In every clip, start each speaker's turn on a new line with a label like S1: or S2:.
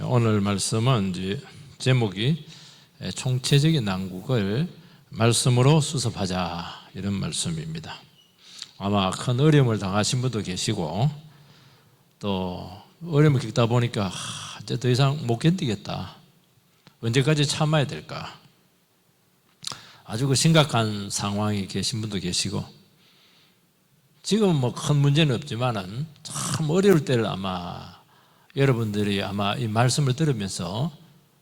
S1: 오늘 말씀은 이제 제목이 총체적인 난국을 말씀으로 수습하자, 이런 말씀입니다. 아마 큰 어려움을 당하신 분도 계시고, 또 어려움을 겪다 보니까 이제 더 이상 못 견디겠다, 언제까지 참아야 될까, 아주 그 심각한 상황에 계신 분도 계시고, 지금은 뭐 큰 문제는 없지만은 참 어려울 때를 아마 여러분들이 아마 이 말씀을 들으면서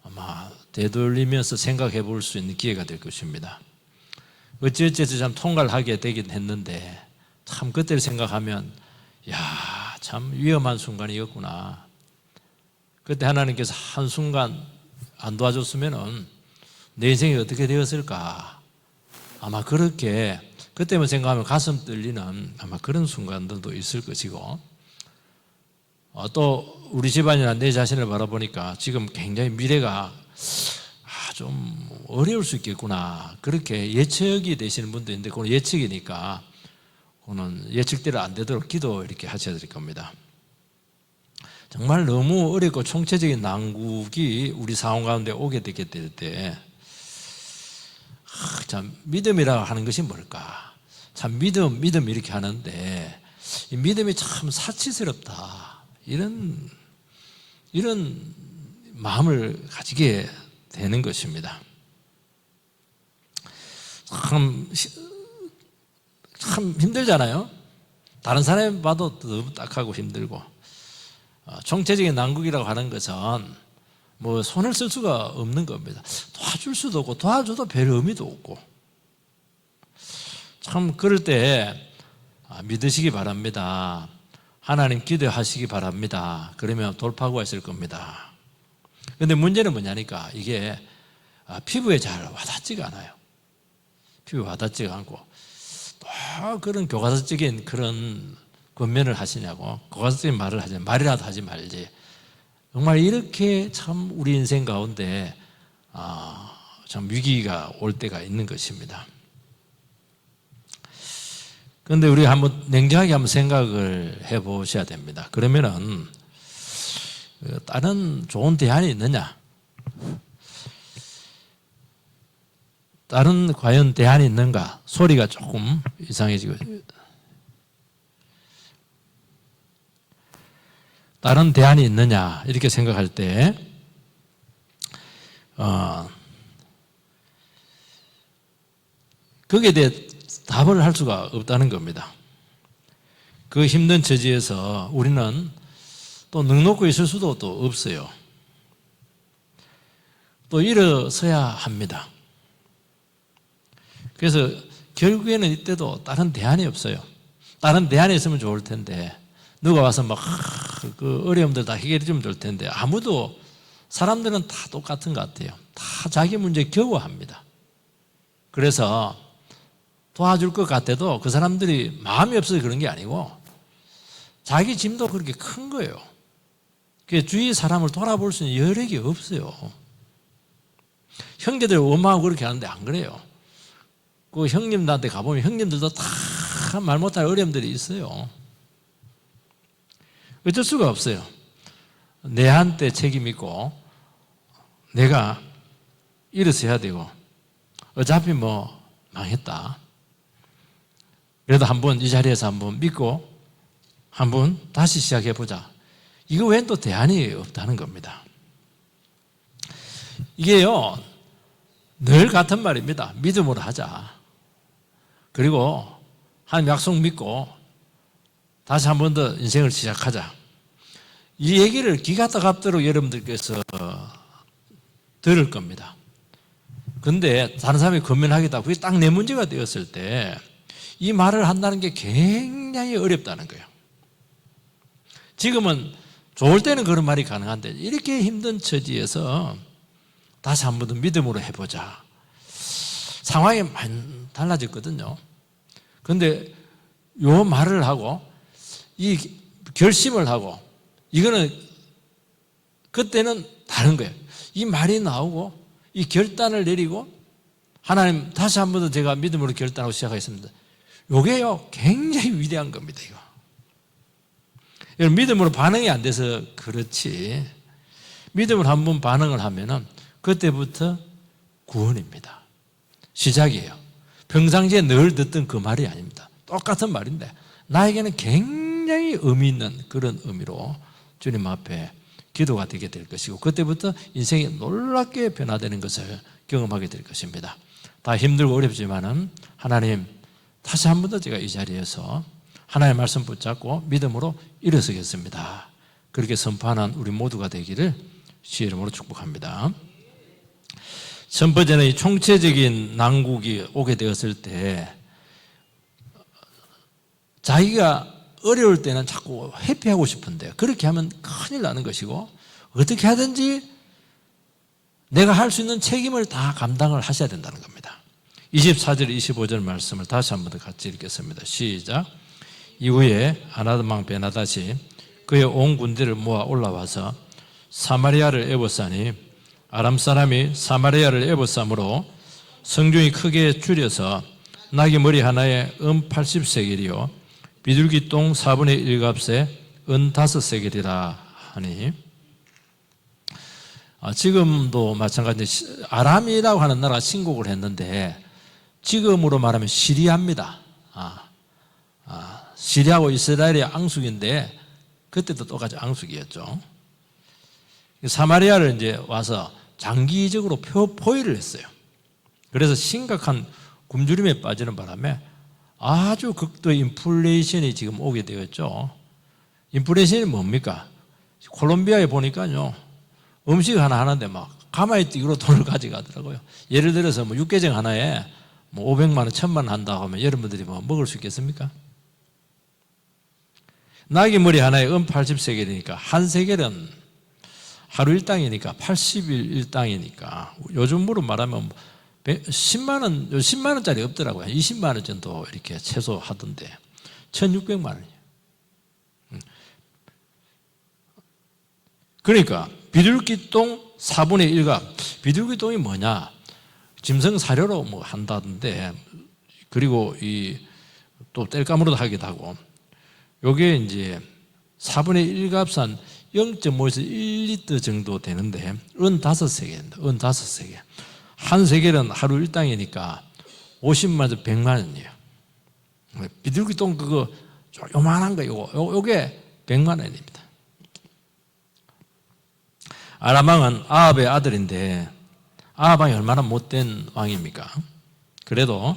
S1: 아마 되돌리면서 생각해 볼 수 있는 기회가 될 것입니다. 어찌어찌해서 참 통과를 하게 되긴 했는데, 참 그때를 생각하면 야, 참 위험한 순간이었구나. 그때 하나님께서 한순간 안 도와줬으면은 내 인생이 어떻게 되었을까, 아마 그렇게 그때만 생각하면 가슴 떨리는 아마 그런 순간들도 있을 것이고, 또 우리 집안이나 내 자신을 바라보니까 지금 굉장히 미래가 좀 어려울 수 있겠구나, 그렇게 예측이 되시는 분도 있는데, 그건 예측이니까 그거는 예측대로 안 되도록 기도 이렇게 하셔야 될 겁니다. 정말 너무 어렵고 총체적인 난국이 우리 상황 가운데 오게 되게 될 때, 참 믿음이라 하는 것이 뭘까? 참 믿음 이렇게 하는데, 이 믿음이 참 사치스럽다, 이런 마음을 가지게 되는 것입니다. 참 힘들잖아요. 다른 사람이 봐도 너무 딱하고 힘들고, 총체적인 난국이라고 하는 것은 뭐 손을 쓸 수가 없는 겁니다. 도와줄 수도 없고 도와줘도 별 의미도 없고, 참 그럴 때 믿으시기 바랍니다. 하나님 기도하시기 바랍니다. 그러면 돌파구가 있을 겁니다. 그런데 문제는 뭐냐니까, 이게 피부에 잘 와닿지가 않아요. 피부에 와닿지가 않고, 또 그런 교과서적인 그런 권면을 하시냐고, 교과서적인 말을 하지, 말이라도 하지 말지. 정말 이렇게 참 우리 인생 가운데 참 위기가 올 때가 있는 것입니다. 그런데 우리 한번 냉정하게 한번 생각을 해 보셔야 됩니다. 그러면은 다른 좋은 대안이 있느냐? 다른 과연 대안이 있는가? 소리가 조금 이상해지고, 다른 대안이 있느냐, 이렇게 생각할 때 거기에 대해 답을 할 수가 없다는 겁니다. 그 힘든 처지에서 우리는 또 넉넉고 있을 수도 또 없어요. 또 일어서야 합니다. 그래서 결국에는 이때도 다른 대안이 없어요. 다른 대안이 있으면 좋을 텐데, 누가 와서 막 그 어려움들 다 해결해 주면 좋을 텐데, 아무도, 사람들은 다 똑같은 것 같아요. 다 자기 문제 겨워합니다. 그래서 도와줄 것 같아도 그 사람들이 마음이 없어서 그런 게 아니고 자기 짐도 그렇게 큰 거예요. 그 주위 사람을 돌아볼 수 있는 여력이 없어요. 형제들 원망하고 그렇게 하는데 안 그래요. 그 형님들한테 가보면 형님들도 다 말 못할 어려움들이 있어요. 어쩔 수가 없어요. 내한테 책임 있고 내가 일어서야 되고, 어차피 뭐 망했다, 그래도 한번 이 자리에서 한번 믿고 한번 다시 시작해보자, 이거 외엔 또 대안이 없다는 겁니다. 이게요, 늘 같은 말입니다. 믿음으로 하자. 그리고 하나님 약속 믿고 다시 한 번 더 인생을 시작하자. 이 얘기를 기가 따갑도록 여러분들께서 들을 겁니다. 근데 다른 사람이 권면하겠다, 그게 딱 내 문제가 되었을 때 이 말을 한다는 게 굉장히 어렵다는 거예요. 지금은 좋을 때는 그런 말이 가능한데, 이렇게 힘든 처지에서 다시 한 번 더 믿음으로 해보자. 상황이 많이 달라졌거든요. 그런데 요 말을 하고 이 결심을 하고, 이거는 그때는 다른 거예요. 이 말이 나오고 이 결단을 내리고, 하나님 다시 한 번 더 제가 믿음으로 결단하고 시작하겠습니다, 요게요 굉장히 위대한 겁니다. 이거 믿음으로 반응이 안 돼서 그렇지, 믿음을 한번 반응을 하면은 그때부터 구원입니다. 시작이에요. 평상시에 늘 듣던 그 말이 아닙니다. 똑같은 말인데 나에게는 굉장히 의미 있는 그런 의미로 주님 앞에 기도가 되게 될 것이고 그때부터 인생이 놀랍게 변화되는 것을 경험하게 될 것입니다. 다 힘들고 어렵지만은 하나님 다시 한 번 더 제가 이 자리에서 하나님의 말씀 붙잡고 믿음으로 일어서겠습니다. 그렇게 선포하는 우리 모두가 되기를 주의 이름으로 축복합니다. 첫 번째는 이 총체적인 난국이 오게 되었을 때 자기가 어려울 때는 자꾸 회피하고 싶은데 그렇게 하면 큰일 나는 것이고 어떻게 하든지 내가 할 수 있는 책임을 다 감당을 하셔야 된다는 겁니다. 24절 25절 말씀을 다시 한 번 더 같이 읽겠습니다. 시작. 이후에 아나드망 베나다시 그의 온 군대를 모아 올라와서 사마리아를 에워싸니 아람 사람이 사마리아를 에워싸므로 성중이 크게 줄여서 나귀 머리 하나에 은 80세겔이요 비둘기 똥 4분의 1값에 은 5세겔이라 하니 지금도 마찬가지 아람이라고 하는 나라가 침공을 했는데 지금으로 말하면 시리아입니다. 시리아하고 이스라엘이 앙숙인데 그때도 똑같이 앙숙이었죠. 사마리아를 이제 와서 장기적으로 포위를 했어요. 그래서 심각한 굶주림에 빠지는 바람에 아주 극도의 인플레이션이 지금 오게 되었죠. 인플레이션이 뭡니까? 콜롬비아에 보니까요, 음식 하나 하는데 막 가마에뛰기로 돈을 가져가더라고요. 예를 들어서 뭐 육개장 하나에 뭐 500만 원, 1000만 원 한다고 하면 여러분들이 뭐 먹을 수 있겠습니까? 나귀 머리 하나에 은 80세겔이니까 한 세겔은 하루 일당이니까 80일 일당이니까 요즘으로 말하면 10만 원, 10만 원짜리 없더라고요. 20만 원 정도 이렇게 최소 하던데 1600만 원이에요. 그러니까 비둘기똥 4분의 1가 비둘기똥이 뭐냐? 짐승 사료로 뭐 한다던데 그리고 또 땔감으로도 하기도 하고 요게 이제 4분의 1값은 0.5에서 1리터 정도 되는데 은 5세겔입니다. 은 5세겔. 한 세겔은 하루 일당이니까 50만 원에서 100만 원이에요. 비둘기똥 그거 요만한 거 요게 100만 원입니다. 아람 왕은 아합의 아들인데 아합 왕이 얼마나 못된 왕입니까? 그래도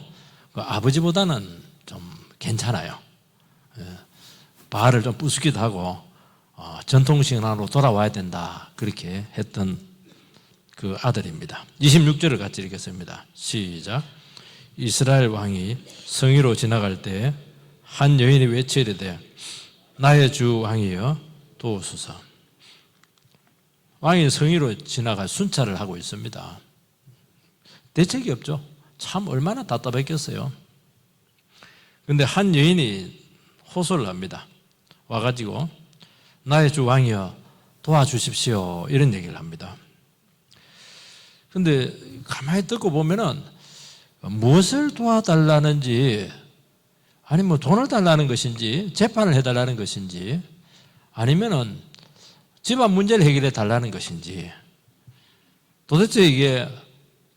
S1: 그 아버지보다는 좀 괜찮아요. 바알을 좀 부수기도 하고 전통신앙으로 돌아와야 된다 그렇게 했던 그 아들입니다. 26절을 같이 읽겠습니다. 시작. 이스라엘 왕이 성위로 지나갈 때 한 여인이 외치이르되 나의 주 왕이여 도우소서. 왕이 성위로 지나가 순찰을 하고 있습니다. 대책이 없죠. 참 얼마나 답답했겠어요. 그런데 한 여인이 호소를 합니다. 와가지고 나의 주 왕이여 도와주십시오 이런 얘기를 합니다. 그런데 가만히 듣고 보면은 무엇을 도와달라는지 아니면 뭐 돈을 달라는 것인지 재판을 해달라는 것인지 아니면은 집안 문제를 해결해 달라는 것인지 도대체 이게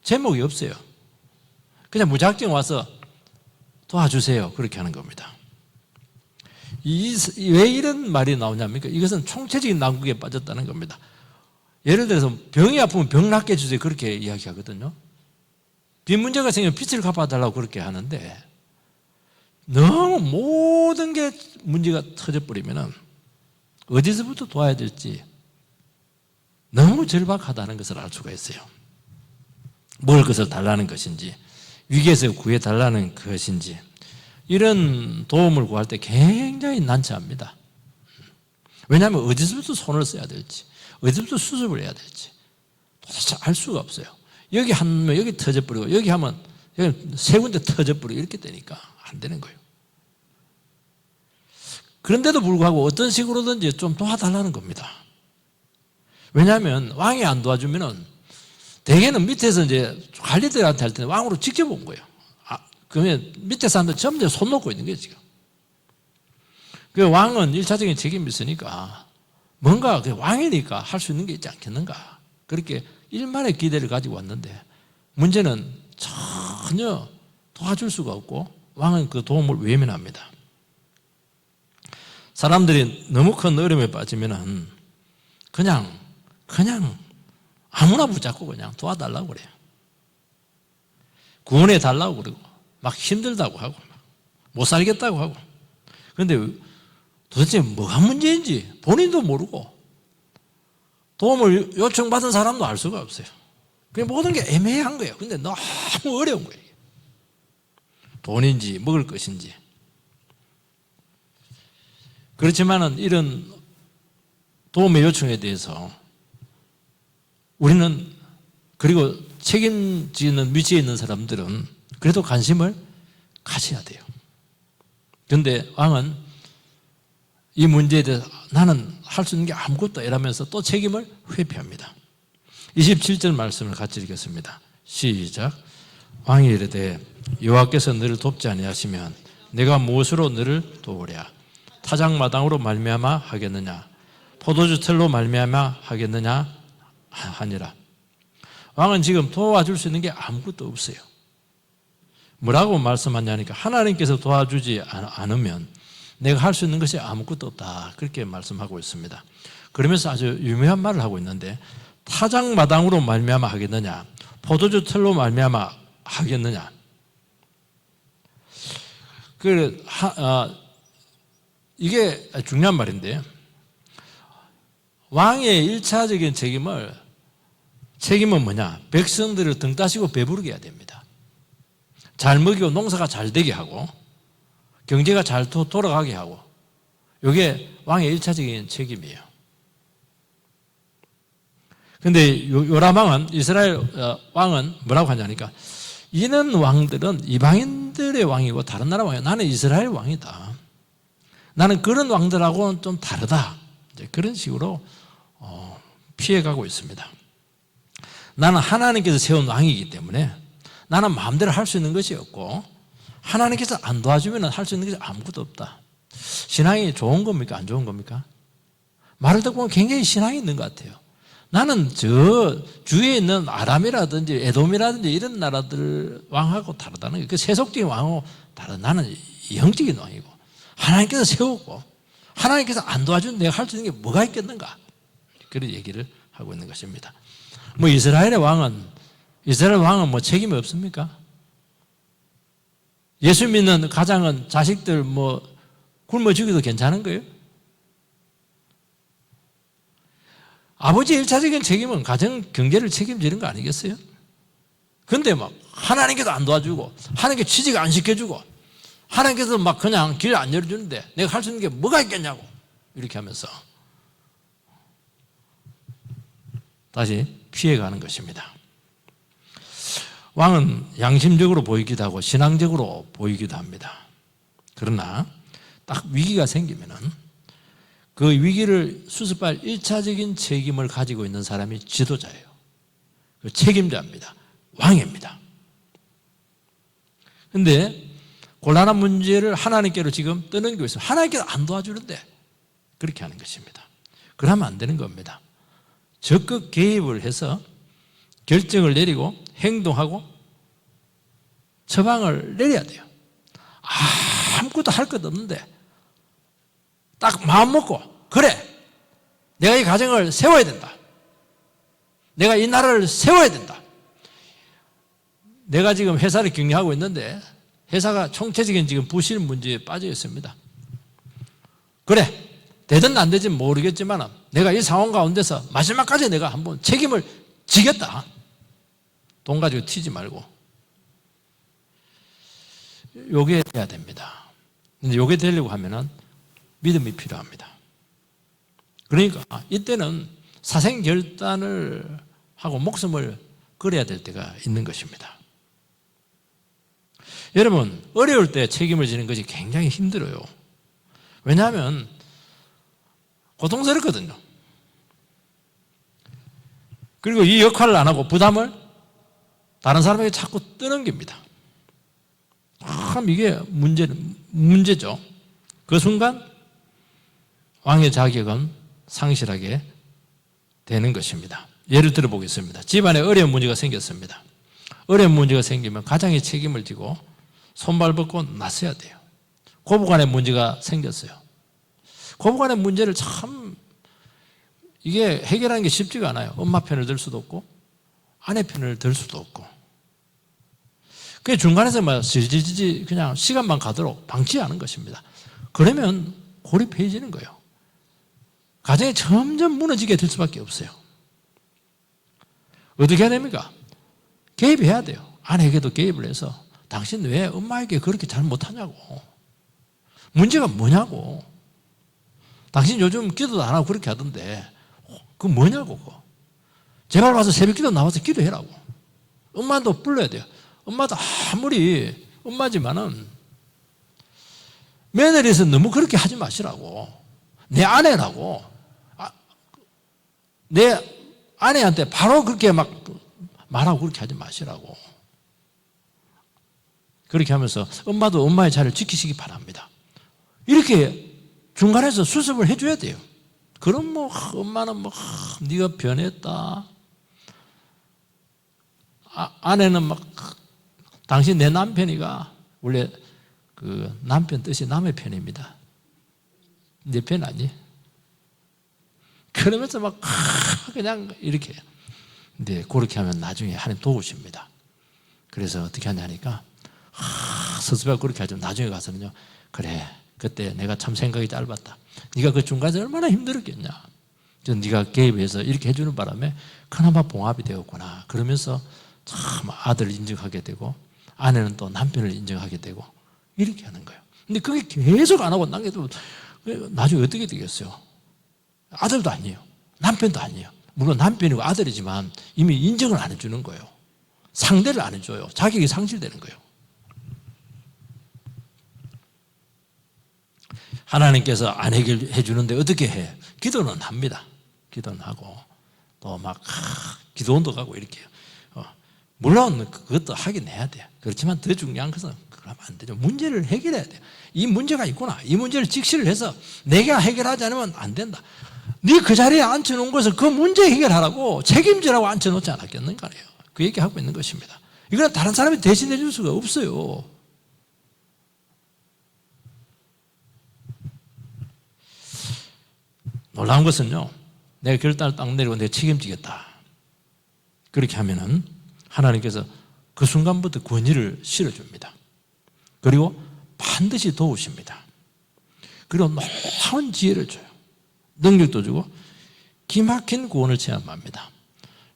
S1: 제목이 없어요. 그냥 무작정 와서 도와주세요 그렇게 하는 겁니다. 왜 이런 말이 나오냐면 이것은 총체적인 난국에 빠졌다는 겁니다. 예를 들어서 병이 아프면 병 낫게 해주세요 그렇게 이야기하거든요. 빚 문제가 생기면 빚을 갚아달라고 그렇게 하는데 너무 모든 게 문제가 터져버리면 어디서부터 도와야 될지 너무 절박하다는 것을 알 수가 있어요. 먹을 것을 달라는 것인지 위기에서 구해달라는 것인지 이런 도움을 구할 때 굉장히 난처합니다. 왜냐하면 어디서부터 손을 써야 될지 어디서부터 수습을 해야 될지 도대체 알 수가 없어요. 여기 하면 여기 터져버리고 여기 하면 여기 세 군데 터져버리고 이렇게 되니까 안 되는 거예요. 그런데도 불구하고 어떤 식으로든지 좀 도와달라는 겁니다. 왜냐하면 왕이 안 도와주면은 대개는 밑에서 이제 관리들한테 할 때는 왕으로 직접 온 거예요. 그러면 밑에 사람들 전부 손 놓고 있는 거예요, 지금. 그 왕은 1차적인 책임이 있으니까 뭔가 왕이니까 할 수 있는 게 있지 않겠는가. 그렇게 일만의 기대를 가지고 왔는데 문제는 전혀 도와줄 수가 없고 왕은 그 도움을 외면합니다. 사람들이 너무 큰 어려움에 빠지면은 그냥 아무나 붙잡고 그냥 도와달라고 그래요. 구원해 달라고 그러고 막 힘들다고 하고 못 살겠다고 하고. 그런데 도대체 뭐가 문제인지 본인도 모르고 도움을 요청받은 사람도 알 수가 없어요. 그냥 모든 게 애매한 거예요. 근데 너무 어려운 거예요. 돈인지 먹을 것인지. 그렇지만은 이런 도움의 요청에 대해서 우리는, 그리고 책임지는 위치에 있는 사람들은 그래도 관심을 가져야 돼요. 그런데 왕은 이 문제에 대해서 나는 할 수 있는 게 아무것도 이러면서 또 책임을 회피합니다. 27절 말씀을 같이 읽겠습니다. 시작. 왕이 이르되 여호와께서 너를 돕지 아니하시면 내가 무엇으로 너를 도우랴? 타작마당으로 말미암아 하겠느냐? 포도주 틀로 말미암아 하겠느냐? 하니라. 왕은 지금 도와줄 수 있는 게 아무것도 없어요. 뭐라고 말씀하냐니까 하나님께서 도와주지 않으면 내가 할 수 있는 것이 아무것도 없다. 그렇게 말씀하고 있습니다. 그러면서 아주 유명한 말을 하고 있는데 타작마당으로 말미암아 하겠느냐? 포도주 틀로 말미암아 하겠느냐? 이게 중요한 말인데 왕의 1차적인 책임은 뭐냐? 백성들을 등 따시고 배부르게 해야 됩니다. 잘 먹이고 농사가 잘 되게 하고 경제가 잘 돌아가게 하고, 이게 왕의 1차적인 책임이에요. 그런데 요람 왕은, 이스라엘 왕은 뭐라고 하냐니까 이는 왕들은 이방인들의 왕이고 다른 나라 왕이야. 나는 이스라엘 왕이다. 나는 그런 왕들하고는 좀 다르다. 이제 그런 식으로 피해가고 있습니다. 나는 하나님께서 세운 왕이기 때문에 나는 마음대로 할 수 있는 것이 없고 하나님께서 안 도와주면 할 수 있는 것이 아무것도 없다. 신앙이 좋은 겁니까? 안 좋은 겁니까? 말을 듣고 보면 굉장히 신앙이 있는 것 같아요. 나는 저 주위에 있는 아람이라든지 에돔이라든지 이런 나라들 왕하고 다르다는 거예요. 그 세속적인 왕하고 다르다. 나는 영적인 왕이고 하나님께서 세우고 하나님께서 안 도와주면 내가 할 수 있는 게 뭐가 있겠는가? 그런 얘기를 하고 있는 것입니다. 뭐 이스라엘 왕은 뭐 책임이 없습니까? 예수 믿는 가장은 자식들 뭐 굶어 죽여도 괜찮은 거예요? 아버지의 1차적인 책임은 가정 경제를 책임지는 거 아니겠어요? 근데 막 하나님께서 안 도와주고 하나님께 취직 안 시켜주고 하나님께서 막 그냥 길 안 열어주는데 내가 할 수 있는 게 뭐가 있겠냐고 이렇게 하면서 다시 피해가는 것입니다. 왕은 양심적으로 보이기도 하고 신앙적으로 보이기도 합니다. 그러나 딱 위기가 생기면은 그 위기를 수습할 1차적인 책임을 가지고 있는 사람이 지도자예요. 그 책임자입니다. 왕입니다. 그런데 곤란한 문제를 하나님께로 지금 떠넘기고 있습니다. 하나님께서 안 도와주는데 그렇게 하는 것입니다. 그러면 안 되는 겁니다. 적극 개입을 해서 결정을 내리고 행동하고 처방을 내려야 돼요. 아무것도 할 것 없는데 딱 마음 먹고 그래 내가 이 가정을 세워야 된다. 내가 이 나라를 세워야 된다. 내가 지금 회사를 경영하고 있는데 회사가 총체적인 지금 부실 문제에 빠져 있습니다. 그래 되든 안 되든 모르겠지만 내가 이 상황 가운데서 마지막까지 내가 한번 책임을 지겠다. 돈 가지고 튀지 말고. 요게 돼야 됩니다. 근데 요게 되려고 하면은 믿음이 필요합니다. 그러니까 이때는 사생결단을 하고 목숨을 걸어야 될 때가 있는 것입니다. 여러분, 어려울 때 책임을 지는 것이 굉장히 힘들어요. 왜냐하면 고통스럽거든요. 그리고 이 역할을 안 하고 부담을 다른 사람에게 자꾸 떠넘깁니다. 참 이게 문제죠. 그 순간 왕의 자격은 상실하게 되는 것입니다. 예를 들어 보겠습니다. 집안에 어려운 문제가 생겼습니다. 어려운 문제가 생기면 가장이 책임을 지고 손발 벗고 나서야 돼요. 고부간에 문제가 생겼어요. 고부간의 문제를 참 이게 해결하는 게 쉽지가 않아요. 엄마 편을 들 수도 없고 아내 편을 들 수도 없고. 그 중간에서 막 지지지지 그냥 시간만 가도록 방치하는 것입니다. 그러면 고립해지는 거예요. 가정이 점점 무너지게 될 수밖에 없어요. 어떻게 해야 됩니까? 개입해야 돼요. 아내에게도 개입을 해서 당신 왜 엄마에게 그렇게 잘 못하냐고. 문제가 뭐냐고. 당신 요즘 기도도 안 하고 그렇게 하던데 그거 뭐냐고. 그거. 제발 와서 새벽기도 나와서 기도해라고. 엄마도 불러야 돼요. 엄마도 아무리 엄마지만은 며느리에서 너무 그렇게 하지 마시라고. 내 아내라고. 내 아내한테 바로 그렇게 막 말하고 그렇게 하지 마시라고. 그렇게 하면서 엄마도 엄마의 자리를 지키시기 바랍니다. 이렇게 중간에서 수습을 해줘야 돼요. 그럼 뭐 엄마는 뭐 네가 변했다. 아내는 막 당신 내 남편이가 원래 그 남편 뜻이 남의 편입니다. 내 편 아니? 그러면서 막 그냥 이렇게. 근데 그렇게 하면 나중에 하나님 도우십니다. 그래서 어떻게 하냐니까 서수배가 그렇게 하죠. 나중에 가서는요. 그래 그때 내가 참 생각이 짧았다. 네가 그 중간에서 얼마나 힘들었겠냐. 네가 개입해서 이렇게 해주는 바람에 그나마 봉합이 되었구나. 그러면서 참 아들을 인정하게 되고 아내는 또 남편을 인정하게 되고 이렇게 하는 거예요. 근데 그게 계속 안 하고 남겨도 나중에 어떻게 되겠어요? 아들도 아니에요. 남편도 아니에요. 물론 남편이고 아들이지만 이미 인정을 안 해주는 거예요. 상대를 안 해줘요. 자격이 상실되는 거예요. 하나님께서 안 해결해 주는데 어떻게 해? 기도는 합니다. 기도는 하고 또 막 기도원도 가고 이렇게 해요. 물론 그것도 하긴 해야 돼요. 그렇지만 더 중요한 것은 그러면 안 되죠. 문제를 해결해야 돼요. 이 문제가 있구나. 이 문제를 직시를 해서 내가 해결하지 않으면 안 된다. 네 그 자리에 앉혀놓은 것을 그 문제 해결하라고 책임지라고 앉혀놓지 않았겠는가 해요. 그 얘기하고 있는 것입니다. 이거는 다른 사람이 대신해 줄 수가 없어요. 놀라운 것은요. 내가 결단을 딱 내리고 내가 책임지겠다. 그렇게 하면은 하나님께서 그 순간부터 권위를 실어줍니다. 그리고 반드시 도우십니다. 그리고 놀라운 지혜를 줘요. 능력도 주고 기막힌 구원을 체험합니다.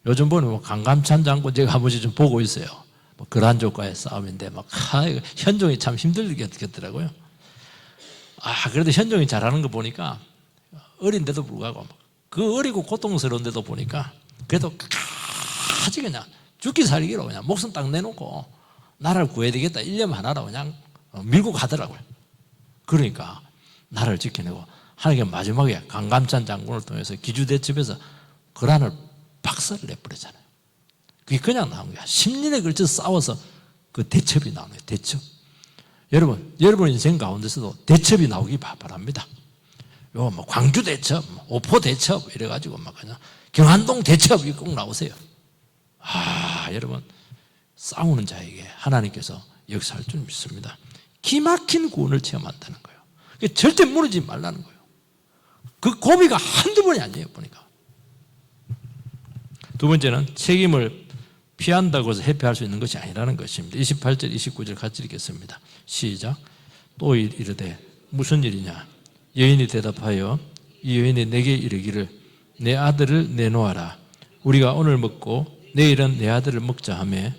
S1: 요즘 보면 뭐 강감찬 장군 제가 한 번씩 좀 보고 있어요. 뭐 그란족과의 싸움인데 막 현종이 참 힘들겠더라고요. 그래도 현종이 잘하는 거 보니까 어린데도 불구하고 그 어리고 고통스러운데도 보니까 그래도 끝까지 그냥 죽기 살기로 그냥 목숨 딱 내놓고 나라를 구해야 되겠다 1년 하나로 그냥 밀고 가더라고요. 그러니까 나라를 지켜내고 하나님께 마지막에 강감찬 장군을 통해서 기주대첩에서 거란을 박살을 내버리잖아요. 그게 그냥 나온 거야. 10년에 걸쳐서 싸워서 그 대첩이 나오는 거예요. 대첩. 여러분 인생 가운데서도 대첩이 나오기 바랍니다. 요 뭐 광주 대첩, 오포 대첩 이래가지고 막 그냥 경안동 대첩이 꼭 나오세요. 여러분 싸우는 자에게 하나님께서 역사할 줄 믿습니다. 기막힌 구원을 체험한다는 거예요. 절대 무너지지 말라는 거예요. 그 고비가 한두 번이 아니에요. 보니까. 두 번째는 책임을 피한다고 해서 회피할 수 있는 것이 아니라는 것입니다. 28절 29절 같이 읽겠습니다. 시작. 또 이르되 무슨 일이냐. 여인이 대답하여 이 여인이 내게 이르기를 내 아들을 내놓아라. 우리가 오늘 먹고 내일은 내 아들을 먹자 하며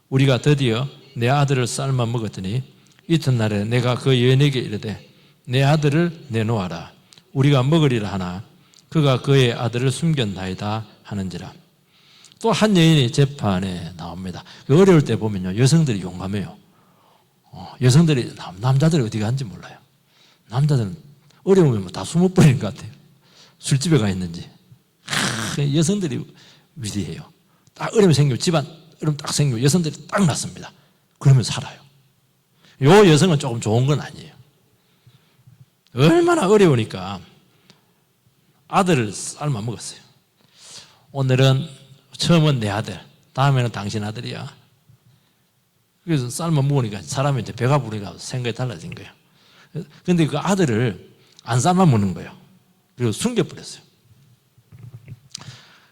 S1: 우리가 드디어 내 아들을 삶아 먹었더니 이튿날에 내가 그 여인에게 이르되 내 아들을 내놓아라. 우리가 먹으리라 하나 그가 그의 아들을 숨겼나이다 하는지라. 또 한 여인이 재판에 나옵니다. 어려울 때 보면요 여성들이 용감해요. 여성들이 남자들이 어디 간지 몰라요. 남자들은 어려우면 다 숨어버리는 것 같아요. 술집에 가 있는지. 여성들이 위대해요. 딱 어려움 생기고 집안 어려움 딱 생기고 여성들이 딱 났습니다. 그러면 살아요. 요 여성은 조금 좋은 건 아니에요. 얼마나 어려우니까 아들을 삶아 먹었어요. 오늘은 처음은 내 아들, 다음에는 당신 아들이야. 그래서 삶아 먹으니까 사람이 이제 배가 부르니까 생각이 달라진 거예요. 그런데 그 아들을 안 삶아 먹는 거예요. 그리고 숨겨버렸어요.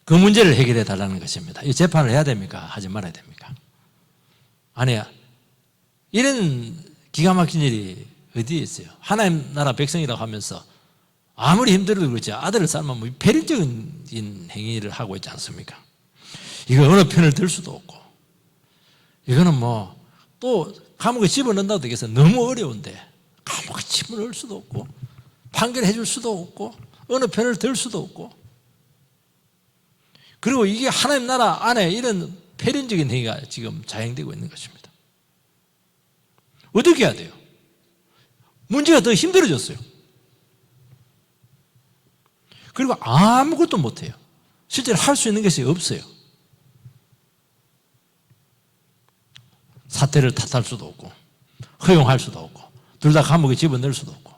S1: 그 문제를 해결해 달라는 것입니다. 이 재판을 해야 됩니까? 하지 말아야 됩니까? 아니야. 이런 기가 막힌 일이 어디에 있어요? 하나님 나라 백성이라고 하면서 아무리 힘들어도 그렇지 아들을 삶아 뭐 배려적인 행위를 하고 있지 않습니까? 이거 어느 편을 들 수도 없고 이거는 뭐 또 감옥에 집어넣는다고 되겠어. 너무 어려운데 감옥에 집어넣을 수도 없고 판결해 줄 수도 없고 어느 편을 들 수도 없고 그리고 이게 하나님 나라 안에 이런 폐륜적인 행위가 지금 자행되고 있는 것입니다. 어떻게 해야 돼요? 문제가 더 힘들어졌어요. 그리고 아무것도 못해요. 실제로 할 수 있는 것이 없어요. 사태를 탓할 수도 없고 허용할 수도 없고 둘 다 감옥에 집어넣을 수도 없고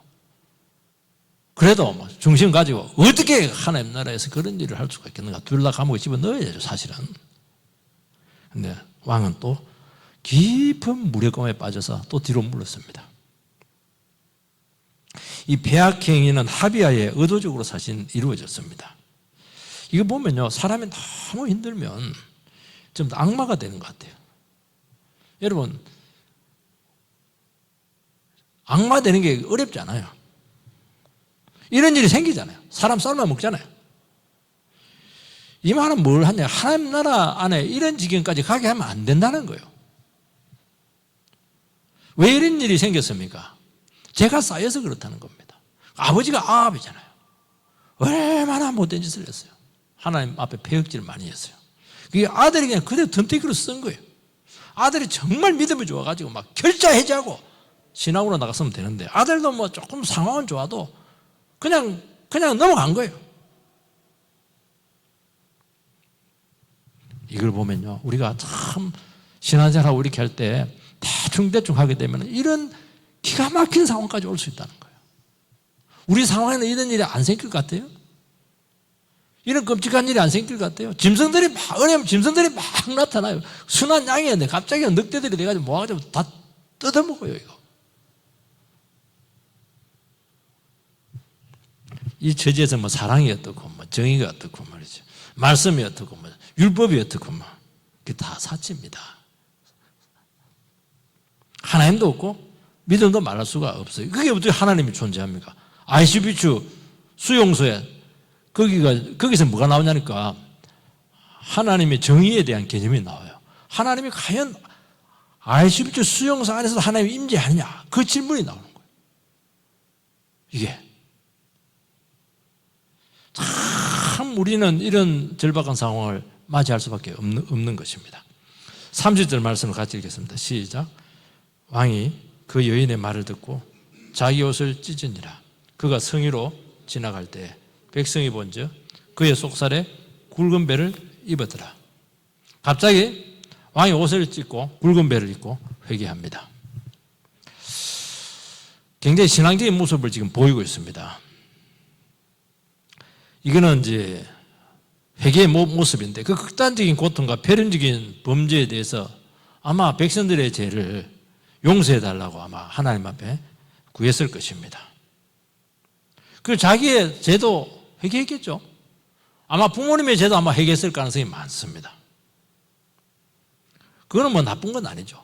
S1: 그래도 뭐 중심 가지고 어떻게 하나님 나라에서 그런 일을 할 수가 있겠는가. 둘 다 감옥에 집어넣어야죠 사실은. 그런데 왕은 또 깊은 무력감에 빠져서 또 뒤로 물렀습니다. 이 배악행위는 합의하에 의도적으로 사실 이루어졌습니다. 이거 보면요 사람이 너무 힘들면 좀 악마가 되는 것 같아요. 여러분 악마 되는 게 어렵지 않아요. 이런 일이 생기잖아요. 사람 삶아 먹잖아요. 이 말은 뭘 하냐. 하나님 나라 안에 이런 지경까지 가게 하면 안 된다는 거예요. 왜 이런 일이 생겼습니까? 죄가 쌓여서 그렇다는 겁니다. 아버지가 아합이잖아요. 얼마나 못된 짓을 했어요. 하나님 앞에 폐역질을 많이 했어요. 그게 아들이 그냥 그대로 덤태기로 쓴 거예요. 아들이 정말 믿음이 좋아가지고 막 결자해지하고 신앙으로 나갔으면 되는데 아들도 뭐 조금 상황은 좋아도 그냥 넘어간 거예요. 이걸 보면요 우리가 참 신앙생활하고 이렇게 할 때 대충 하게 되면 이런 기가 막힌 상황까지 올 수 있다는 거예요. 우리 상황에는 이런 일이 안 생길 것 같아요? 이런 끔찍한 일이 안 생길 것 같아요? 어려면 짐승들이 막 나타나요. 순한 양이었는데 갑자기 늑대들이 돼가지고 모아가지고 다 뜯어먹어요, 이거. 이 처지에서 뭐 사랑이 어떻고, 뭐 정의가 어떻고 말이죠. 말씀이 어떻고, 뭐 율법이 어떻고, 뭐. 그게 다 사치입니다. 하나님도 없고, 믿음도 말할 수가 없어요. 그게 어떻게 하나님이 존재합니까? 아이슈비츠 수용소에 거기서 뭐가 나오냐니까 하나님의 정의에 대한 개념이 나와요. 하나님이 과연 아이슈비츠 수용소 안에서도 하나님이 임재하느냐 그 질문이 나오는 거예요. 이게 참 우리는 이런 절박한 상황을 맞이할 수밖에 없는 것입니다. 30절 말씀을 같이 읽겠습니다. 시작. 왕이 그 여인의 말을 듣고 자기 옷을 찢으니라. 그가 성위로 지나갈 때 백성이 본즉 그의 속살에 굵은 배를 입었더라. 갑자기 왕이 옷을 찢고 굵은 배를 입고 회개합니다. 굉장히 신앙적인 모습을 지금 보이고 있습니다. 이거는 이제 회개의 모습인데 그 극단적인 고통과 폐륜적인 범죄에 대해서 아마 백성들의 죄를 용서해달라고 아마 하나님 앞에 구했을 것입니다. 그 자기의 죄도 회개했겠죠. 아마 부모님의 죄도 아마 회개했을 가능성이 많습니다. 그거는 뭐 나쁜 건 아니죠.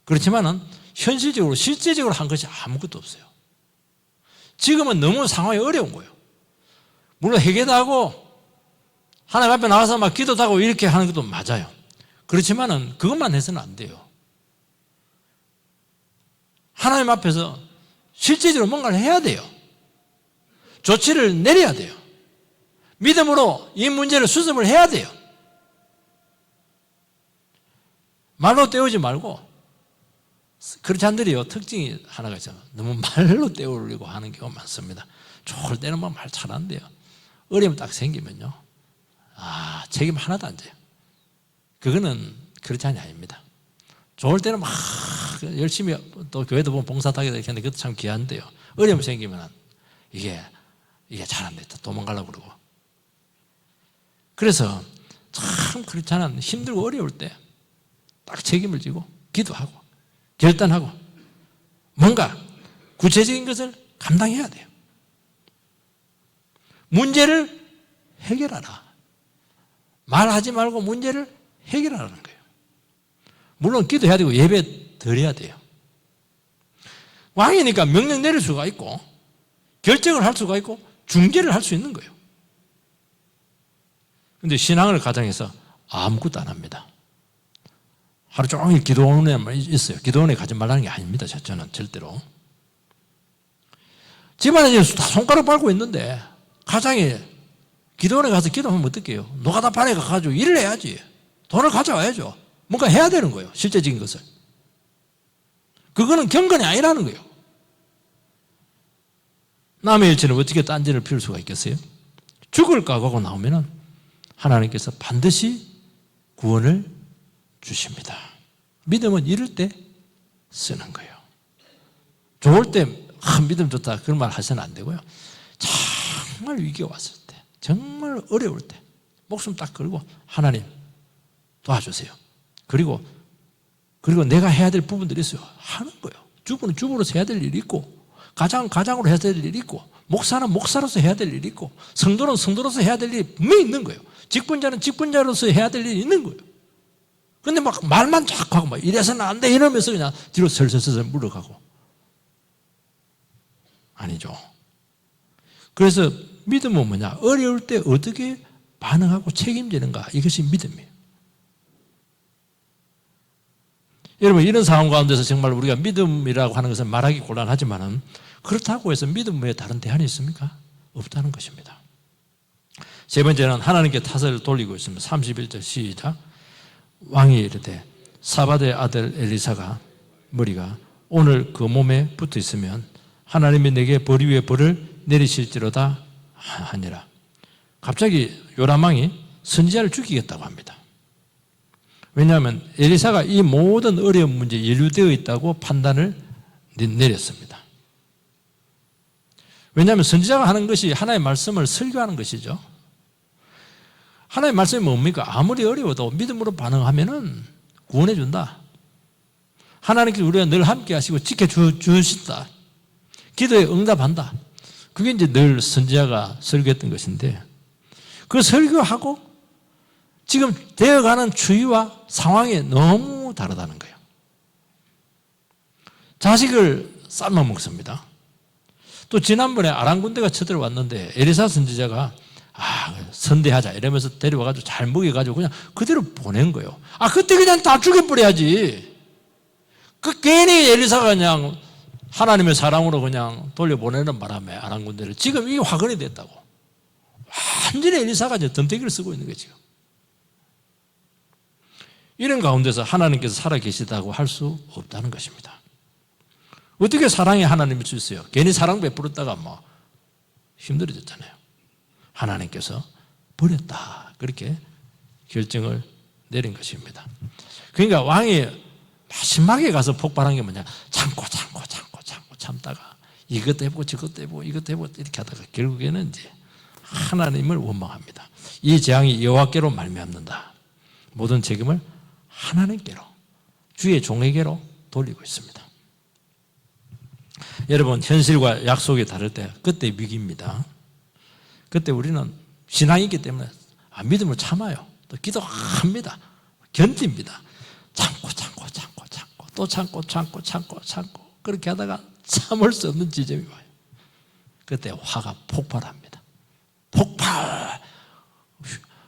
S1: 그렇지만은 현실적으로 실제적으로 한 것이 아무것도 없어요. 지금은 너무 상황이 어려운 거예요. 물론 회개도 하고 하나님 앞에 나와서 막 기도도 하고 이렇게 하는 것도 맞아요. 그렇지만은 그것만 해서는 안 돼요. 하나님 앞에서 실제적으로 뭔가를 해야 돼요. 조치를 내려야 돼요. 믿음으로 이 문제를 수습을 해야 돼요. 말로 때우지 말고 크리스찬들이요 특징이 하나가 있어요. 너무 말로 때우려고 하는 경우가 많습니다. 좋을 때는 뭐 말 잘한대요. 어려움 딱 생기면요 책임 하나도 안 져요. 그거는 크리스찬이 아닙니다. 좋을 때는 막 열심히 또 교회도 보면 봉사하게 되는데 그것도 참 귀한데요. 어려움 생기면 이게 이게 잘 안 됐다. 도망가려고 그러고. 그래서 참 그렇잖아. 힘들고 어려울 때 딱 책임을 지고 기도하고 결단하고 뭔가 구체적인 것을 감당해야 돼요. 문제를 해결하라. 말하지 말고 문제를 해결하라는 거예요. 물론 기도해야 되고 예배 드려야 돼요. 왕이니까 명령 내릴 수가 있고 결정을 할 수가 있고 중재를 할 수 있는 거예요. 그런데 신앙을 가정해서 아무것도 안 합니다. 하루 종일 기도원에만 있어요. 기도원에 가지 말라는 게 아닙니다. 저는 절대로. 집안에 다 손가락 밟고 있는데 가장이 기도원에 가서 기도하면 어떡해요? 노가다판에 가가지고 일을 해야지. 돈을 가져와야죠. 뭔가 해야 되는 거예요. 실제적인 것을. 그거는 경건이 아니라는 거예요. 남의 일처럼 어떻게 딴지를 피울 수가 있겠어요? 죽을 각오하고 나오면은 하나님께서 반드시 구원을 주십니다. 믿음은 이럴 때 쓰는 거예요. 좋을 때 믿음 좋다 그런 말 하셔는 안 되고요. 정말 위기가 왔을 때, 정말 어려울 때 목숨 딱 걸고 하나님 도와주세요. 그리고 내가 해야 될 부분들이 있어요. 하는 거예요. 주부는 주부로서 해야 될 일이 있고 가장으로 해야 될 일이 있고 목사는 목사로서 해야 될 일이 있고 성도는 성도로서 해야 될 일이 분명히 있는 거예요. 직분자는 직분자로서 해야 될 일이 있는 거예요. 근데 막 말만 자꾸 하고 막 이래서는 안 돼 이러면서 그냥 뒤로 설설설 물러가고. 아니죠. 그래서 믿음은 뭐냐? 어려울 때 어떻게 반응하고 책임지는가? 이것이 믿음이에요. 여러분 이런 상황 가운데서 정말 우리가 믿음이라고 하는 것은 말하기 곤란하지만은 그렇다고 해서 믿음 외에 다른 대안이 있습니까? 없다는 것입니다. 세 번째는 하나님께 탓을 돌리고 있습니다. 31절 시작. 왕이 이르되 사밧의 아들 엘리사가 머리가 오늘 그 몸에 붙어 있으면 하나님이 내게 벌 위에 벌을 내리실지로다 하니라. 갑자기 요람 왕이 선지자를 죽이겠다고 합니다. 왜냐하면 엘리사가 이 모든 어려운 문제에 연루되어 있다고 판단을 내렸습니다. 왜냐하면 선지자가 하는 것이 하나님의 말씀을 설교하는 것이죠. 하나님의 말씀이 뭡니까? 아무리 어려워도 믿음으로 반응하면은 구원해 준다. 하나님께서 우리가 늘 함께 하시고 지켜주신다. 기도에 응답한다. 그게 이제 늘 선지자가 설교했던 것인데 그 설교하고 지금 되어가는 추위와 상황이 너무 다르다는 거예요. 자식을 삶아 먹습니다. 또 지난번에 아람 군대가 쳐들어왔는데 엘리사 선지자가 선대하자 이러면서 데려와가지고 잘 먹여가지고 그냥 그대로 보낸 거예요. 그때 그냥 다 죽여버려야지. 괜히 엘리사가 그냥 하나님의 사랑으로 그냥 돌려보내는 바람에 아람 군대를 지금 이게 화근이 됐다고. 완전히 엘리사가 이제 덤태기를 쓰고 있는 거죠. 이런 가운데서 하나님께서 살아계시다고 할 수 없다는 것입니다. 어떻게 사랑이 하나님일 수 있어요? 괜히 사랑 베풀었다가 힘들어졌잖아요. 하나님께서 버렸다. 그렇게 결정을 내린 것입니다. 그러니까 왕이 마지막에 가서 폭발한 게 뭐냐? 참다가 이것도 해보고 저것도 해보고 이것도 해보고 이렇게 하다가 결국에는 이제 하나님을 원망합니다. 이 재앙이 여호와께로 말미암는다. 모든 책임을 하나님께로, 주의 종에게로 돌리고 있습니다. 여러분, 현실과 약속이 다를 때 그때 위기입니다. 그때 우리는 신앙이 있기 때문에 믿음을 참아요. 또 기도합니다. 견딥니다. 참고 또 참고 그렇게 하다가 참을 수 없는 지점이 와요. 그때 화가 폭발합니다. 폭발.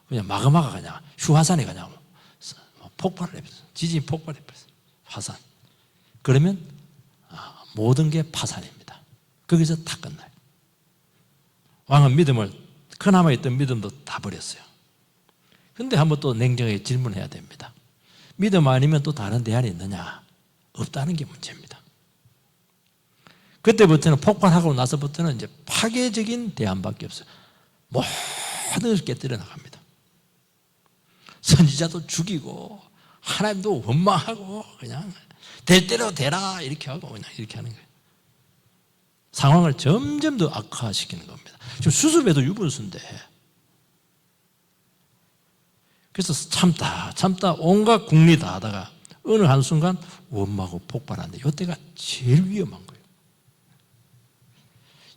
S1: 그냥 마그마가 그냥 휴화산이 그냥 폭발을 해버렸어요. 지진이 폭발해버렸어요. 화산. 그러면 모든 게 파산입니다. 거기서 다 끝나요. 왕은 믿음을, 그나마 있던 믿음도 다 버렸어요. 근데 한번 또 냉정하게 질문해야 됩니다. 믿음 아니면 또 다른 대안이 있느냐? 없다는 게 문제입니다. 그때부터는 폭발하고 나서부터는 이제 파괴적인 대안밖에 없어요. 모든 것을 깨뜨려 나갑니다. 선지자도 죽이고 하나님도 원망하고 그냥 될 대로 되라 이렇게 하고 그냥 이렇게 하는 거예요. 상황을 점점 더 악화시키는 겁니다. 지금 수습에도 유분수인데. 그래서 참다 온갖 궁리 다 하다가 어느 한순간 원망하고 폭발하는데 이때가 제일 위험한 거예요.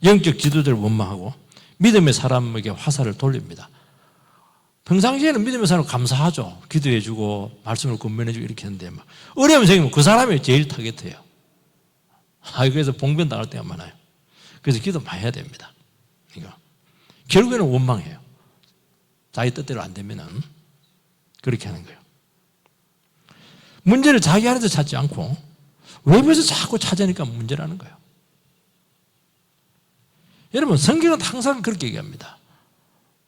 S1: 영적 지도자를 원망하고 믿음의 사람에게 화살을 돌립니다. 평상시에는 믿음의 사람 감사하죠. 기도해주고 말씀을 권면해주고 이렇게 했는데 막 어려움 생기면 그 사람이 제일 타겟이에요. 그래서 봉변 당할 때가 많아요. 그래서 기도 많이 해야 됩니다. 그러니까 결국에는 원망해요. 자기 뜻대로 안 되면은 그렇게 하는 거예요. 문제를 자기 안에서 찾지 않고 외부에서 자꾸 찾으니까 문제라는 거예요. 여러분 성경은 항상 그렇게 얘기합니다.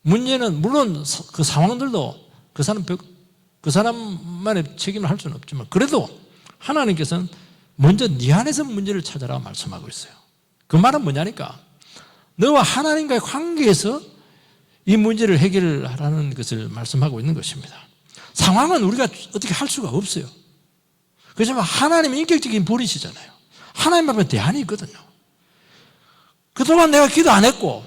S1: 문제는 물론 그 상황들도 그 사람만의 책임을 할 수는 없지만 그래도 하나님께서는 먼저 네 안에서 문제를 찾아라 말씀하고 있어요. 그 말은 뭐냐니까 너와 하나님과의 관계에서 이 문제를 해결하라는 것을 말씀하고 있는 것입니다. 상황은 우리가 어떻게 할 수가 없어요. 그렇지만 하나님은 인격적인 분이시잖아요. 하나님 앞에 대안이 있거든요. 그동안 내가 기도 안 했고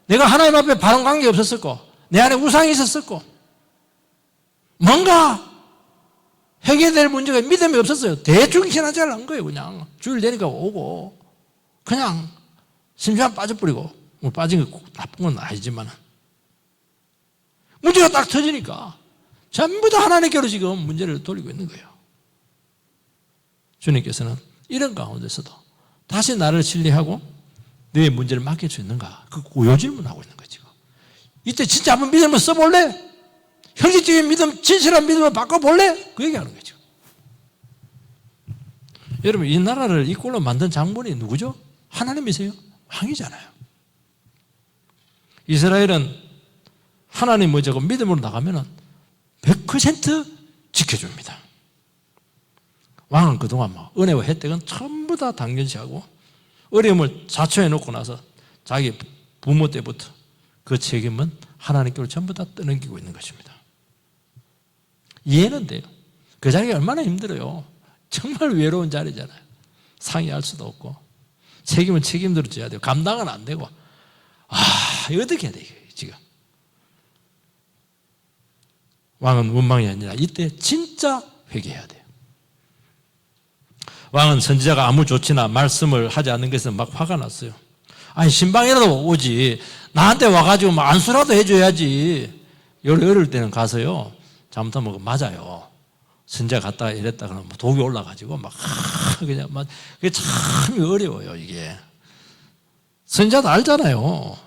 S1: 내가 하나님 앞에 바른 관계 없었었고 내 안에 우상이 있었었고 뭔가 해결될 문제가 믿음이 없었어요. 대충 지나자는 거예요. 그냥 주일 되니까 오고 그냥 심지어 빠져버리고 뭐 빠진 거 나쁜 건 아니지만 문제가 딱 터지니까 전부 다 하나님께로 지금 문제를 돌리고 있는 거예요. 주님께서는 이런 가운데서도 다시 나를 신뢰하고 너의 문제를 맡길 수 있는가? 그 고요 질문하고 있는 거죠. 이때 진짜 한번 믿음을 써볼래? 형식적인 믿음, 진실한 믿음을 바꿔볼래? 그 얘기하는 거죠. 여러분 이 나라를 이 꼴로 만든 장본이 누구죠? 하나님이세요? 왕이잖아요. 이스라엘은 하나님 뭐자고 믿음으로 나가면 100% 지켜줍니다. 왕은 그동안 은혜와 혜택은 전부 다 당연시하고 어려움을 자초해 놓고 나서 자기 부모 때부터 그 책임은 하나님께로 전부 다 떠넘기고 있는 것입니다. 이해는 돼요. 그 자리가 얼마나 힘들어요. 정말 외로운 자리잖아요. 상의할 수도 없고 책임은 책임대로 져야 돼요. 감당은 안 되고 이거 어떻게 해야 돼요 지금. 왕은 원망이 아니라 이때 진짜 회개해야 돼요. 왕은 선지자가 아무 조치나 말씀을 하지 않는 것에 막 화가 났어요. 아니 신방이라도 오지 나한테 와가지고 안수라도 해줘야지. 어릴 때는 가서요 잘못하면 맞아요. 선지자 갔다가 이랬다 그러면 독이 올라가지고 그냥 그게 참 어려워요 이게. 선지자도 알잖아요.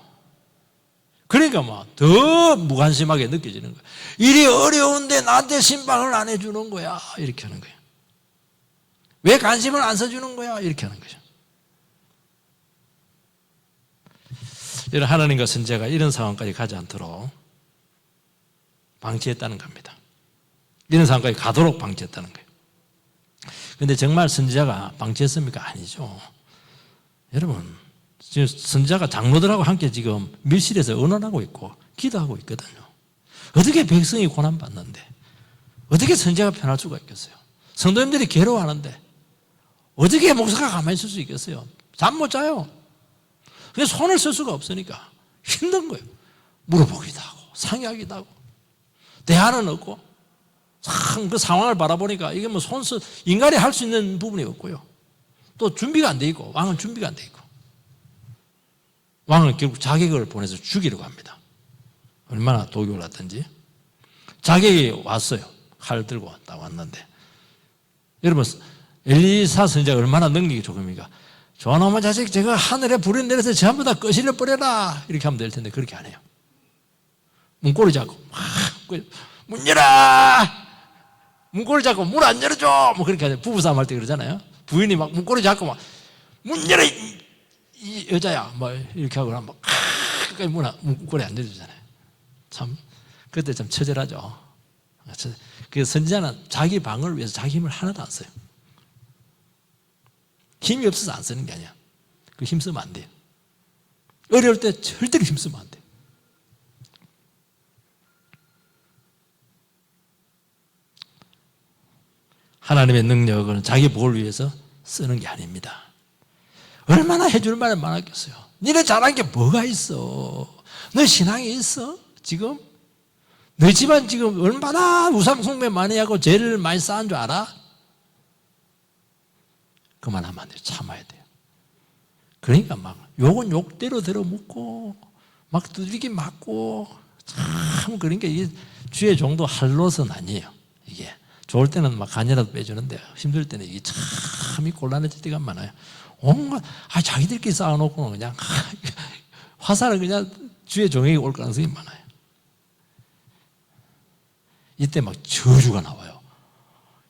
S1: 그러니까 더 무관심하게 느껴지는 거예요. 일이 어려운데 나한테 신방을 안 해주는 거야 이렇게 하는 거예요. 왜 관심을 안 써주는 거야 이렇게 하는 거죠. 이런 하나님과 선지자가 이런 상황까지 가지 않도록 방치했다는 겁니다. 이런 상황까지 가도록 방치했다는 거예요. 그런데 정말 선지자가 방치했습니까? 아니죠. 여러분 지금 선지자가 장로들하고 함께 지금 밀실에서 의논하고 있고 기도하고 있거든요. 어떻게 백성이 고난받는데 어떻게 선지자가 편할 수가 있겠어요? 성도님들이 괴로워하는데 어떻게 목사가 가만히 있을 수 있겠어요? 잠 못 자요. 그래서 손을 쓸 수가 없으니까 힘든 거예요. 물어보기도 하고 상의하기도 하고 대안은 없고 참 그 상황을 바라보니까 이게 인간이 할 수 있는 부분이 없고요. 또 준비가 안 돼 있고 왕은 준비가 안 돼 있고 왕은 결국 자객을 보내서 죽이려고 합니다. 얼마나 독이 올랐든지 자객이 왔어요. 칼 들고 딱 왔는데 여러분 엘리사 선지자가 얼마나 능력이 좋습니까? 저놈의 자식 제가 하늘에 불이 내려서 전부 다 꺼실려 버려라 이렇게 하면 될 텐데 그렇게 안 해요. 문고리 잡고 문 열어 문고리 잡고 문 안 열어줘 뭐 그렇게 하죠. 부부싸움 할 때 그러잖아요. 부인이 막 문고리 잡고 문 열어 이 여자야 뭐 이렇게 하고 나면 문고리 안 열어주잖아요. 참 그때 참 처절하죠. 그 선지자는 자기 방을 위해서 자기 힘을 하나도 안 써요. 힘이 없어서 안 쓰는 게 아니야. 그 힘 쓰면 안 돼요. 어려울 때 절대로 힘 쓰면 안 돼요. 하나님의 능력은 자기 복을 위해서 쓰는 게 아닙니다. 얼마나 해줄 말이 많았겠어요. 니네 잘한 게 뭐가 있어? 너 신앙이 있어? 지금? 너 집안 지금 얼마나 우상숭배 많이 하고 죄를 많이 쌓은 줄 알아? 그만하면 안 돼요. 참아야 돼요. 그러니까 막 욕은 욕대로 들어묻고 막 두들기 맞고 참 그러니까 이게 주의 종도 할 노릇은 아니에요. 이게 좋을 때는 막 간이라도 빼주는데 힘들 때는 이게 참 곤란해질 때가 많아요. 온갖 자기들끼리 쌓아놓고 그냥 화살은 그냥 주의 종에게 올 가능성이 많아요. 이때 막 저주가 나와요.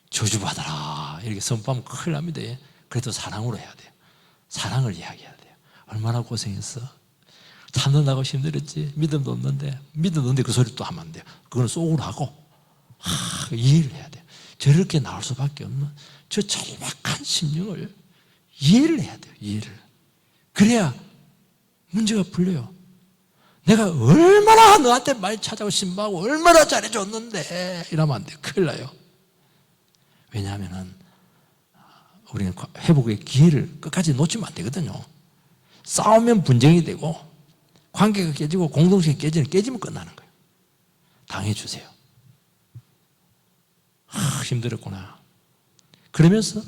S1: 저주받아라 이렇게 선포하면 큰일 납니다. 그래도 사랑으로 해야 돼요. 사랑을 이야기해야 돼요. 얼마나 고생했어. 참는다고 힘들었지. 믿음도 없는데 그 소리 또 하면 안 돼요. 그건 속으로 하고 이해를 해야 돼요. 저렇게 나올 수밖에 없는 저 절박한 심령을 이해를 해야 돼요. 이해를. 그래야 문제가 풀려요. 내가 얼마나 너한테 많이 찾아오고 신방하고 얼마나 잘해줬는데 이러면 안 돼요. 큰일 나요. 왜냐하면 우리는 회복의 기회를 끝까지 놓치면 안 되거든요. 싸우면 분쟁이 되고 관계가 깨지고 공동체가 깨지면 끝나는 거예요. 당해주세요. 힘들었구나. 그러면서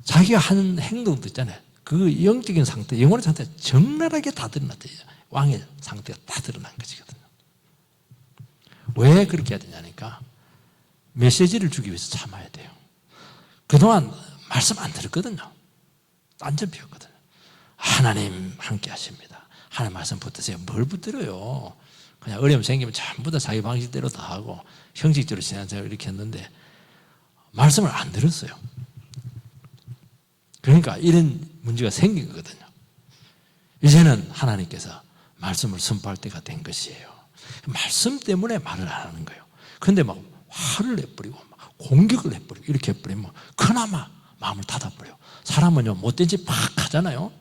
S1: 자기가 하는 행동도 있잖아요. 그 영적인 상태, 영혼의 상태가 적나라하게 다 드러났대요. 왕의 상태가 다 드러난 것이거든요. 왜 그렇게 해야 되냐니까 메시지를 주기 위해서 참아야 돼요. 그동안 말씀 안 들었거든요. 딴전 피웠거든요. 하나님 함께 하십니다. 하나님 말씀 붙드세요. 뭘 붙들어요? 그냥 어려움 생기면 전부 다 자기 방식대로 다 하고 형식적으로 신앙생활 이렇게 했는데 말씀을 안 들었어요. 그러니까 이런 문제가 생긴 거거든요. 이제는 하나님께서 말씀을 선포할 때가 된 것이에요. 말씀 때문에 말을 안 하는 거예요. 그런데 막 화를 내버리고 막 공격을 해버리고 이렇게 해버리면 그나마 마음을 닫아버려요. 사람은요 못된 짓 막 하잖아요.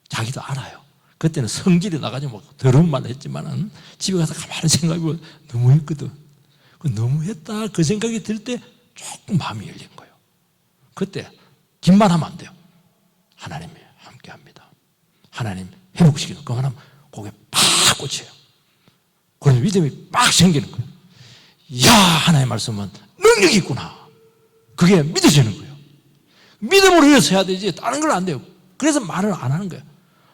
S1: 자기도 알아요. 그때는 성질이 나가지고 막 더러운 말을 했지만은 집에 가서 가만히 생각해보면 너무했거든. 너무했다 그 생각이 들 때 조금 마음이 열린 거예요. 그때 긴 말 하면 안 돼요. 하나님이 함께합니다. 하나님 회복시키는 그만하면 고개 팍 꽂혀요. 그러면 믿음이 빡 생기는 거예요. 이야 하나님의 말씀은 능력이 있구나. 그게 믿어지는 거예요. 믿음으로 위해서 해야 되지 다른 건 안 돼요. 그래서 말을 안 하는 거예요.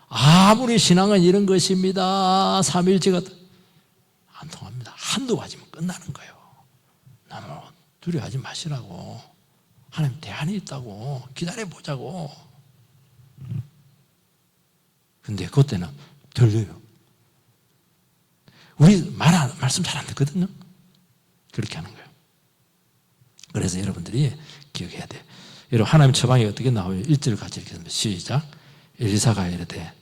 S1: 아무리 신앙은 이런 것입니다. 삼일체가 안 통합니다. 한두 가지면 끝나는 거예요. 너무 두려워하지 마시라고. 하나님 대안이 있다고 기다려보자고. 근데 그때는 들려요. 우리 말씀 잘 안 듣거든요. 그렇게 하는 거예요. 그래서 여러분들이 기억해야 돼요. 여러분 하나님 처방이 어떻게 나와요? 1절 같이 읽겠습니다. 시작. 엘리사가 이르되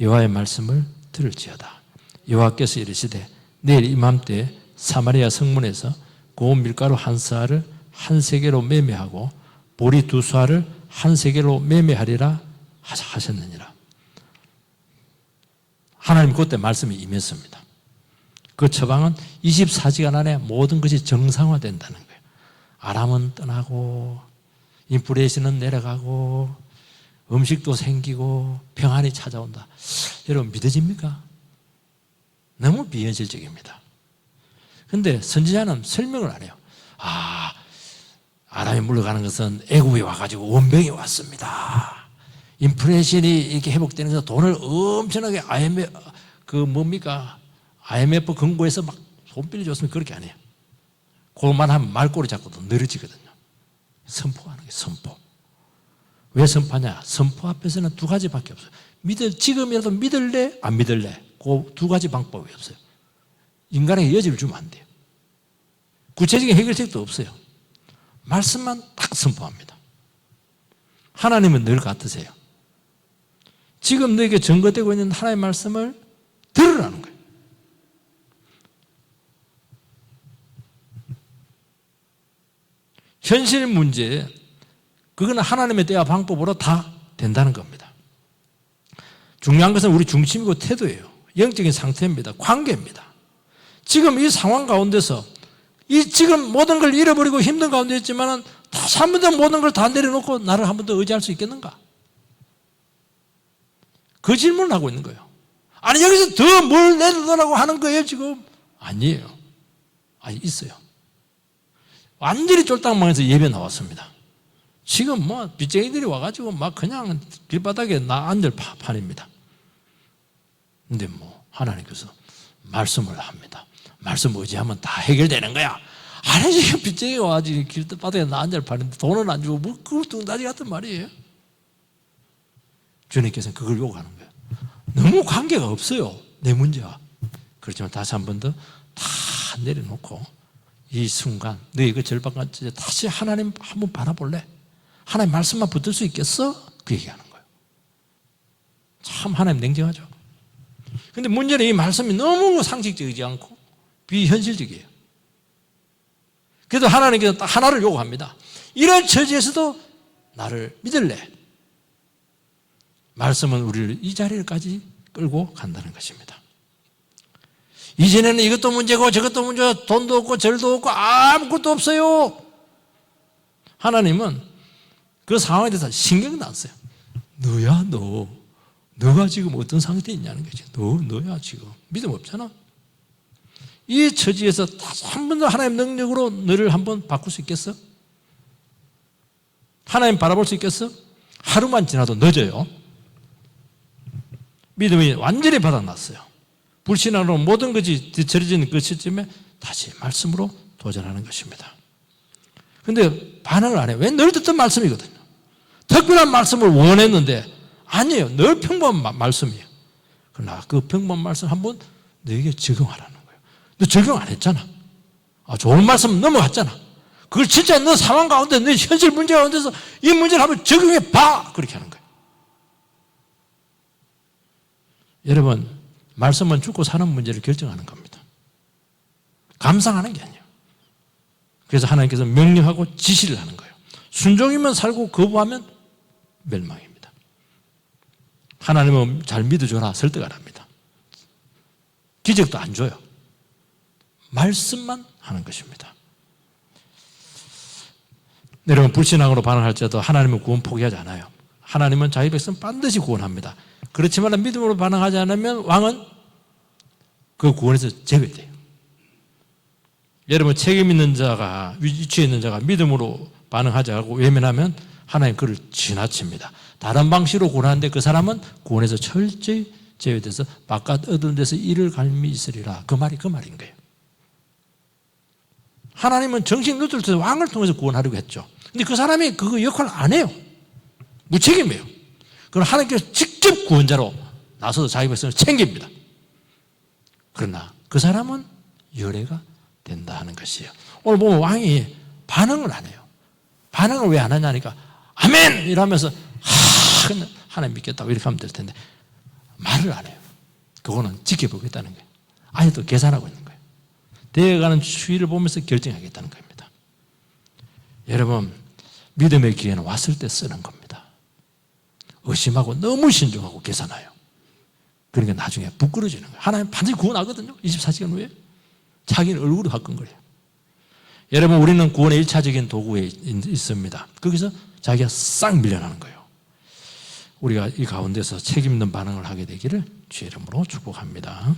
S1: 여호와의 말씀을 들을지어다. 여호와께서 이르시되 내일 이맘때 사마리아 성문에서 고운 밀가루 한 사를 한 세겔로 매매하고 보리 두 사를 한 세겔로 매매하리라 하셨느니라. 하나님 그때 말씀이 임했습니다. 그 처방은 24시간 안에 모든 것이 정상화된다는 거예요. 아람은 떠나고 인플레이션은 내려가고 음식도 생기고 평안이 찾아온다. 여러분 믿어집니까? 너무 비현실적입니다. 그런데 선지자는 설명을 안 해요. 아람이 물러가는 것은 애국이 와가지고 원병이 왔습니다. 인플레이션이 이렇게 회복되는 것은 돈을 엄청나게 IMF 금고에서 막 돈 빌려줬으면 그렇게 안 해요. 그것만 하면 말꼬리 잡고도 늘어지거든요. 선포하는 게 선포. 왜 선포하냐? 선포 앞에서는 두 가지밖에 없어요. 지금이라도 믿을래? 안 믿을래? 그 두 가지 방법이 없어요. 인간에게 여지를 주면 안 돼요. 구체적인 해결책도 없어요. 말씀만 딱 선포합니다. 하나님은 늘 같으세요. 지금 너에게 증거되고 있는 하나님의 말씀을 들으라는 거예요. 현실 문제, 그거는 하나님의 때와 방법으로 다 된다는 겁니다. 중요한 것은 우리 중심이고 태도예요. 영적인 상태입니다. 관계입니다. 지금 이 상황 가운데서 지금 모든 걸 잃어버리고 힘든 가운데 있지만은 다시 한 번 더 모든 걸 다 내려놓고 나를 한 번 더 의지할 수 있겠는가? 그 질문을 하고 있는 거예요. 아니 여기서 더 뭘 내놓으라고 하는 거예요 지금? 아니에요. 아니 있어요. 완전히 쫄딱망해서 예배 나왔습니다. 지금 뭐 빚쟁이들이 와가지고 막 그냥 길바닥에 앉을 판입니다. 근데 뭐 하나님께서 말씀을 합니다. 말씀 의지하면 다 해결되는 거야. 아니 지금 빚쟁이가 와가지고 길바닥에 앉을 판인데 돈은 안 주고 뭐 그걸 뚱다지 같은 말이에요. 주님께서는 그걸 요구하는 거예요. 너무 관계가 없어요. 내 문제와. 그렇지만 다시 한 번 더 다 내려놓고 이 순간 너희 그 절박한 다시 하나님 한번 바라볼래? 하나님 말씀만 붙들 수 있겠어? 그 얘기하는 거예요. 참 하나님 냉정하죠. 근데 문제는 이 말씀이 너무 상식적이지 않고 비현실적이에요. 그래도 하나님께서 딱 하나를 요구합니다. 이런 처지에서도 나를 믿을래? 말씀은 우리를 이 자리까지 끌고 간다는 것입니다. 이전에는 이것도 문제고 저것도 문제고 돈도 없고 절도 없고 아무것도 없어요. 하나님은 그 상황에 대해서 신경도 안 써요. 너야 너. 너가 지금 어떤 상태에 있냐는 거지. 너야 지금. 믿음 없잖아. 이 처지에서 다시 한 번 더 하나님 능력으로 너를 한번 바꿀 수 있겠어? 하나님 바라볼 수 있겠어? 하루만 지나도 늦어요. 믿음이 완전히 바닥났어요. 불신앙으로 모든 것이 뒤처져진 그 시점에 다시 말씀으로 도전하는 것입니다. 그런데 반응을 안 해요. 왜 늘 듣던 말씀이거든요. 특별한 말씀을 원했는데 아니에요. 늘 평범한 말씀이에요. 그러나 그 평범한 말씀 한번 너에게 적용하라는 거예요. 너 적용 안 했잖아. 좋은 말씀 넘어갔잖아. 그걸 진짜 너 상황 가운데 너 현실 문제 가운데서 이 문제를 한번 적용해 봐. 그렇게 하는 거예요. 여러분 말씀은 죽고 사는 문제를 결정하는 겁니다. 감상하는 게 아니에요. 그래서 하나님께서 명령하고 지시를 하는 거예요. 순종이면 살고 거부하면 멸망입니다. 하나님은 잘 믿어줘라 설득 안 합니다. 기적도 안 줘요. 말씀만 하는 것입니다. 여러분 불신앙으로 반응할지라도 하나님은 구원 포기하지 않아요. 하나님은 자기 백성 반드시 구원합니다. 그렇지만 믿음으로 반응하지 않으면 왕은 그 구원에서 제외돼요. 여러분 책임 있는 자가 위치에 있는 자가 믿음으로 반응하지 않고 외면하면 하나님 그를 지나칩니다. 다른 방식으로 구원하는데 그 사람은 구원에서 철저히 제외돼서 바깥 어두운 데서 이를 갈미 있으리라. 그 말이 그 말인 거예요. 하나님은 정식 루트를 왕을 통해서 구원하려고 했죠. 근데 그 사람이 그 역할을 안 해요. 무책임해요. 그럼 하나님께서 직접 구원자로 나서서 자기 백성을 챙깁니다. 그러나 그 사람은 열애가 된다 하는 것이에요. 오늘 보면 왕이 반응을 안 해요. 반응을 왜 안 하냐니까 아멘! 이러면서 하나님 믿겠다고 이렇게 하면 될 텐데 말을 안 해요. 그거는 지켜보겠다는 거예요. 아직도 계산하고 있는 거예요. 되어가는 추이를 보면서 결정하겠다는 겁니다. 여러분 믿음의 기회는 왔을 때 쓰는 겁니다. 의심하고 너무 신중하고 계산해요. 그러니까 나중에 부끄러지는 거예요. 하나님 반드시 구원하거든요. 24시간 후에. 자기는 얼굴이 화끈거려요. 여러분 우리는 구원의 1차적인 도구에 있습니다. 거기서 자기가 싹 밀려나는 거예요. 우리가 이 가운데서 책임 있는 반응을 하게 되기를 주의 이름으로 축복합니다.